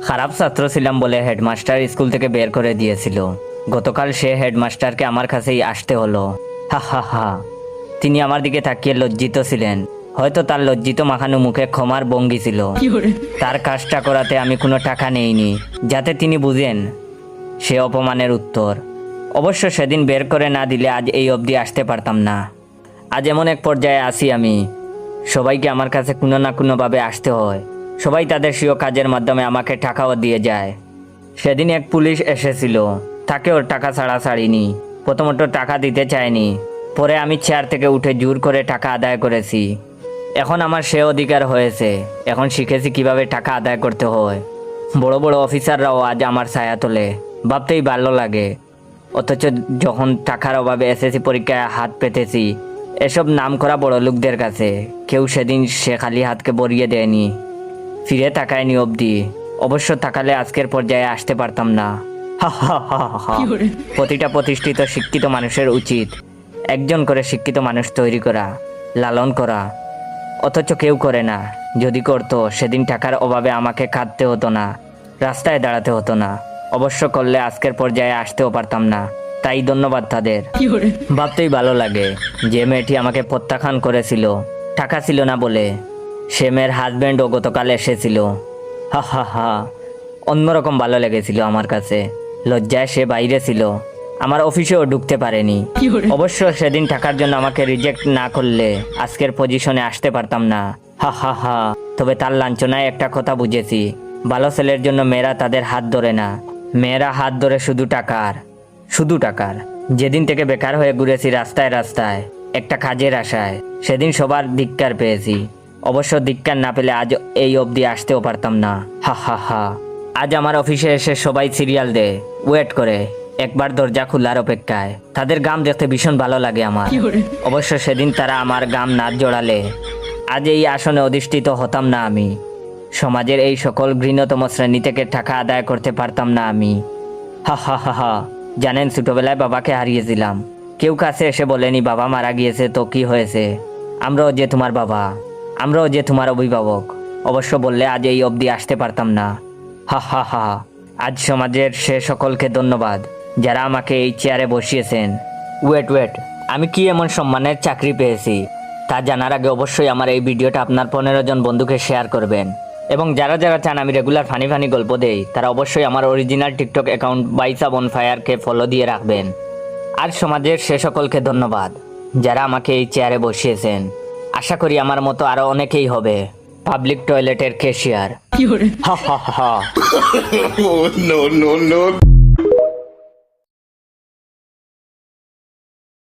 খারাপ ছাত্র ছিলাম বলে হেডমাস্টার স্কুল থেকে বের করে দিয়েছিল। গতকাল সে হেডমাস্টারকে আমার কাছেই আসতে হলো। হা হা হা। তিনি আমার দিকে তাকিয়ে লজ্জিত ছিলেন। হয়তো তার লজ্জিত মাখানো মুখে ক্ষমার ভঙ্গি ছিল। তার কাজটা করাতে আমি কোনো টাকা নেইনি, যাতে তিনি বুঝেন সে অপমানের উত্তর। অবশ্য সেদিন বের করে না দিলে আজ এই অবধি আসতে পারতাম না। আজ এমন এক পর্যায়ে আসি আমি, সবাইকে আমার কাছে কোনো না কোনোভাবে আসতে হয়। সবাই তাদের স্বীয় কাজের মাধ্যমে আমাকে টাকাও দিয়ে যায়। সেদিন এক পুলিশ এসেছিল, তাকে ওর টাকা ছাড়া ছাড়িনি। প্রথমত টাকা দিতে চায়নি, পরে আমি চেয়ার থেকে উঠে জোর করে টাকা আদায় করেছি। এখন আমার সে অধিকার হয়েছে, এখন শিখেছি কিভাবে টাকা আদায় করতে হয়। বড় বড় অফিসাররাও আজ আমার ছায়া তোলে, ভাবতেই ভালো লাগে। অথচ যখন টাকার অভাবে এসএসসি পরীক্ষায় হাত পেতেছি এসব নামকরা বড় লোকদের কাছে, কেউ সেদিন সে খালি হাতকে বরিয়ে দেয়নি, ফিরে তাকায়নি অবধি। অবশ্য তাকালে আজকের পর্যায়ে আসতে পারতাম না। হা হা হা হা। প্রতিটা প্রতিষ্ঠিত শিক্ষিত মানুষের উচিত একজন করে শিক্ষিত মানুষ তৈরি করা, লালন করা। অথচ কেউ করে না। যদি করতো সেদিন টাকার অভাবে আমাকে কাঁদতে হতো না, রাস্তায় দাঁড়াতে হতো না। অবশ্য করলে আজকের পর্যায়ে আসতেও পারতাম না। তাই ধন্যবাদ তাদের। ভাবতেই ভালো লাগে, যে মেয়েটি আমাকে প্রত্যাখ্যান করেছিল টাকা ছিল না বলে, সে মেয়ের হাজব্যান্ডও গতকাল এসেছিল। হা হা হা। অন্যরকম ভালো লেগেছিল আমার কাছে। লজ্জায় সে বাইরে ছিল, আমার অফিসেও ঢুকতে পারেনি। অবশ্য সেদিন টাকার জন্য আমাকে রিজেক্ট না করলে আজকের পজিশনে আসতে পারতাম না। হা হা হা। তবে তার লাঞ্ছনায় একটা কথা বুঝেছি, ভালো ছেলের জন্য মেয়েরা তাদের হাত ধরে না, মেয়েরা হাত ধরে শুধু টাকার, শুধু টাকার। যেদিন থেকে বেকার হয়ে ঘুরেছি রাস্তায় রাস্তায় একটা কাজের আশায়, সেদিন সবার ধিক্কার পেয়েছি। অবশ্য ধিক্কার না পেলে আজ এই অবধি আসতেও পারতাম না। হা হা হা। আজ আমার অফিসে এসে সবাই সিরিয়াল দেয়, ওয়েট করে, একবার দরজা খোলার অপেক্ষায়। তাদের গাম দেখতে ভীষণ ভালো লাগে আমার। অবশ্য সেদিন তারা আমার গাম না জোড়ালে আজ এই আসনে অধিষ্ঠিত হতাম না আমি। সমাজের এই সকল ঘৃণতম শ্রেণী থেকে টাকা আদায় করতে পারতাম না আমি। হা হা হা হা। জানেন, ছোটবেলায় বাবাকে হারিয়েছিলাম। কেউ কাছে এসে বলেনি বাবা মারা গিয়েছে তো কি হয়েছে, আমরাও যে তোমার বাবা, আমরাও যে তোমার অভিভাবক। অবশ্য বললে আজ এই অবধি আসতে পারতাম না। হা হা হা। আজ সমাজের সে সকলকে ধন্যবাদ যারা আমাকে এই চেয়ারে বসিয়েছেন। ওয়েট, আমি কি এমন সম্মানের চাকরি পেয়েছি তা জানার আগে অবশ্যই আমার এই ভিডিওটা আপনার 15 জন বন্ধুকে শেয়ার করবেন। এবং যারা যারা চান আমি রেগুলার ফানি গল্প দেই তারা অবশ্যই আমার অরিজিনাল টিকটক অ্যাকাউন্ট বাইসা বনফায়ারকে ফলো দিয়ে রাখবেন। আর সমাজের সে সকলকে ধন্যবাদ যারা আমাকে এই চেয়ারে বসিয়েছেন। আশা করি আমার মতো আরো অনেকেই হবে পাবলিক টয়লেটের ক্যাশিয়ার। হা হা হা। Oh, no, no, no.